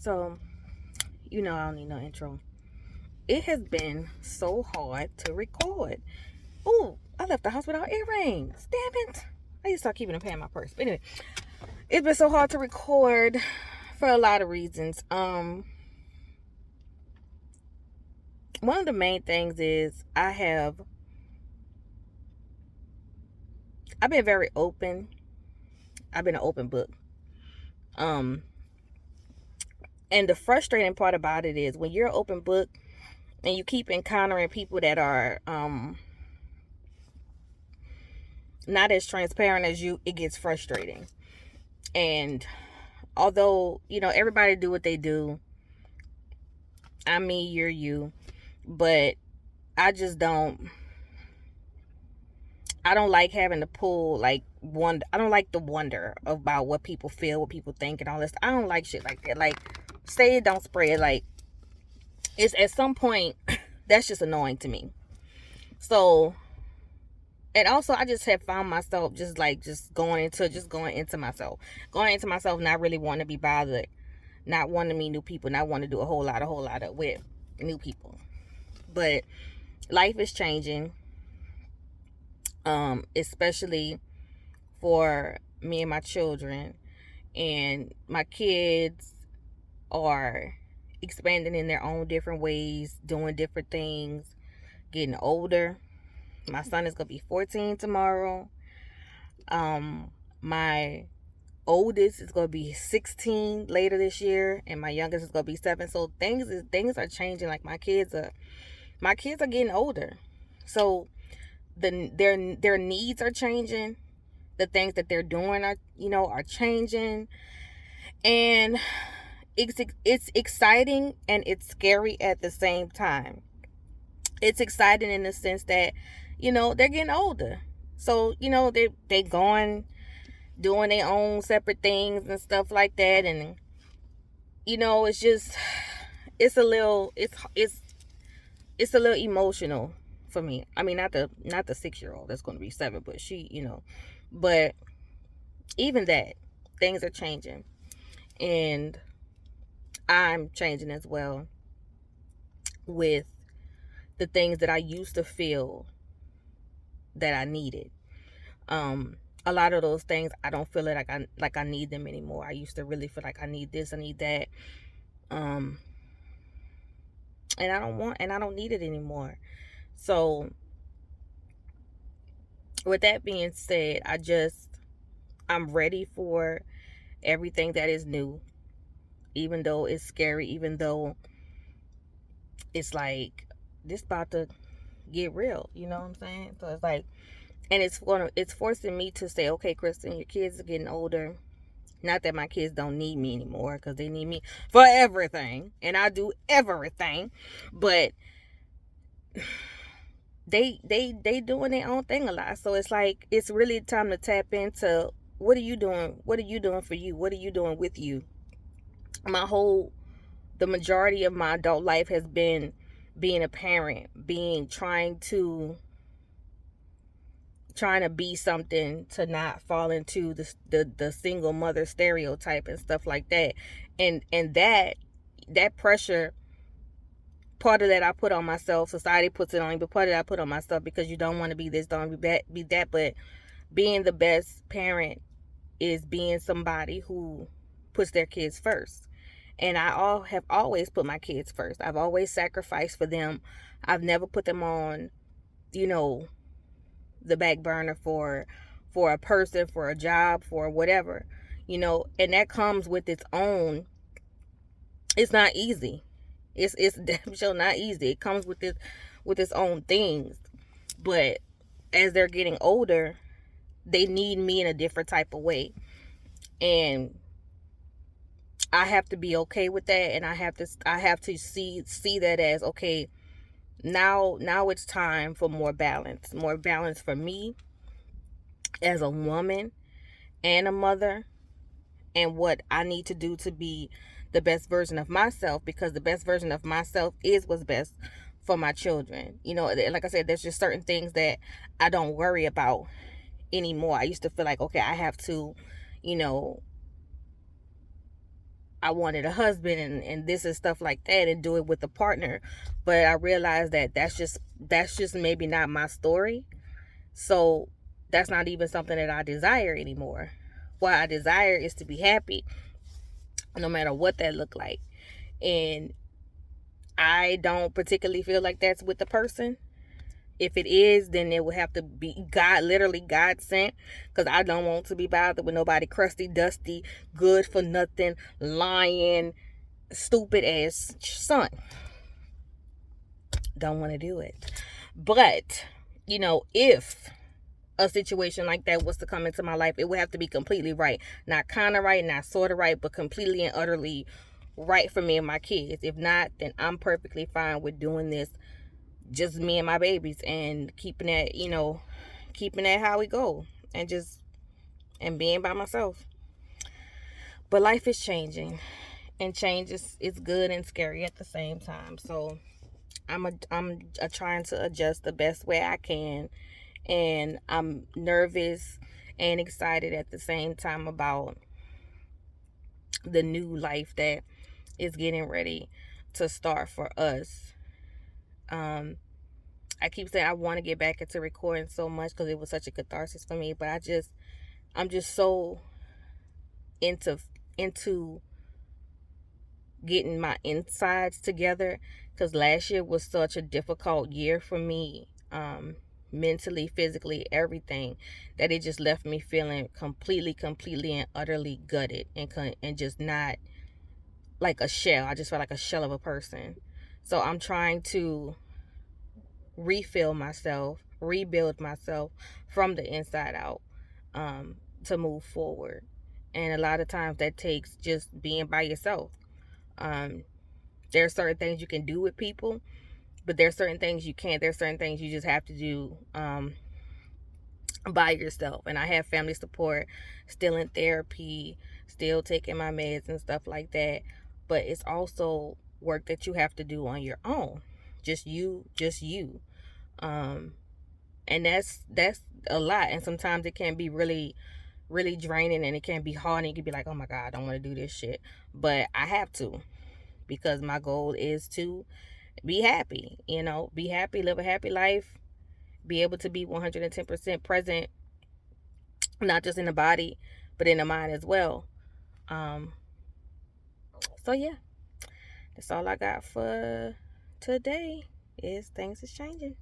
So, I don't need no intro. It has been so hard to record. Ooh, I left the house without earrings. Damn it. I used to start keeping a pen in my purse. But anyway, it's been so hard to record for a lot of reasons. One of the main things is I've been very open. I've been an open book. Um, and the frustrating part about it is when you're an open book and you keep encountering people that are not as transparent as you, it gets frustrating. And although, everybody do what they do, I'm me, you're you, but I just I don't like having to pull like one. I don't like the wonder about what people feel, what people think, and all this. I don't like shit like that. Like, say it, don't spread. Like, it's at some point that's just annoying to me. So, and also I just have found myself just going into myself, not really wanting to be bothered, not wanting to meet new people, not wanting to do a whole lot of with new people. But life is changing, especially for me and my children. And my kids are expanding in their own different ways, doing different things, getting older. My son is gonna be 14 tomorrow. My oldest is gonna be 16 later this year, and my youngest is gonna be 7. So things are changing. Like my kids are getting older, so their needs are changing. The things that they're doing are changing, and it's exciting and it's scary at the same time. It's exciting in the sense that they're getting older, so they going doing their own separate things and stuff like that. And it's just it's a little emotional for me. I mean, not the 6-year-old that's going to be 7, but but even that, things are changing, and I'm changing as well with the things that I used to feel that I needed. A lot of those things I don't feel like I need them anymore. I used to really feel like I need this, I need that. Um and I don't need it anymore. So with that being said, I'm ready for everything that is new, even though it's scary, even though it's like this about to get real, you know what I'm saying? So it's like, and it's forcing me to say, okay, Kristen, your kids are getting older. Not that my kids don't need me anymore, because they need me for everything, and I do everything. But they doing their own thing a lot. So it's like it's really time to tap into what are you doing? What are you doing for you? What are you doing with you? The majority of my adult life has been being a parent, trying to be something, to not fall into the single mother stereotype and stuff like that. And that pressure, part of that I put on myself. Society puts it on me, but part of that I put on myself, because you don't want to be this, don't be that. But being the best parent is being somebody who puts their kids first. And have always put my kids first. I've always sacrificed for them. I've never put them on, you know, the back burner for a person, for a job, for whatever. And that comes with its own. It's not easy. It's damn sure not easy. It comes with its own things. But as they're getting older, they need me in a different type of way. And I have to be okay with that, and I have to see that as okay. Now it's time for more balance for me as a woman and a mother, and what I need to do to be the best version of myself, because the best version of myself is what's best for my children. Like I said, there's just certain things that I don't worry about anymore. I used to feel like, okay, I have to, you know, I wanted a husband and this and stuff like that, and do it with a partner. But I realized that that's just maybe not my story. So that's not even something that I desire anymore. What I desire is to be happy, no matter what that look like. And I don't particularly feel like that's with the person. If it is, then it would have to be God, literally God sent, because I don't want to be bothered with nobody crusty, dusty, good for nothing, lying, stupid ass son. Don't want to do it. But, if a situation like that was to come into my life, it would have to be completely right. Not kind of right, not sort of right, but completely and utterly right for me and my kids. If not, then I'm perfectly fine with doing this, just me and my babies, and keeping that how we go, and being by myself. But life is changing, and change is good and scary at the same time. So I'm trying to adjust the best way I can, and I'm nervous and excited at the same time about the new life that is getting ready to start for us. I keep saying I want to get back into recording so much because it was such a catharsis for me, but I'm just so into getting my insides together, because last year was such a difficult year for me, mentally, physically, everything, that it just left me feeling completely and utterly gutted, and just not like a shell. I just felt like a shell of a person. So I'm trying to refill myself, rebuild myself from the inside out, to move forward. And a lot of times that takes just being by yourself. There are certain things you can do with people, but there's certain things you can't. There's certain things you just have to do by yourself. And I have family support, still in therapy, still taking my meds and stuff like that. But it's also work that you have to do on your own. Just you. Um, and that's a lot. And sometimes it can be really, really draining, and it can be hard, and you can be like, oh my God, I don't want to do this shit. But I have to, because my goal is to be happy, be happy, live a happy life, be able to be 110% present, not just in the body, but in the mind as well. Um, so yeah, that's all I got for today. Is things is changing.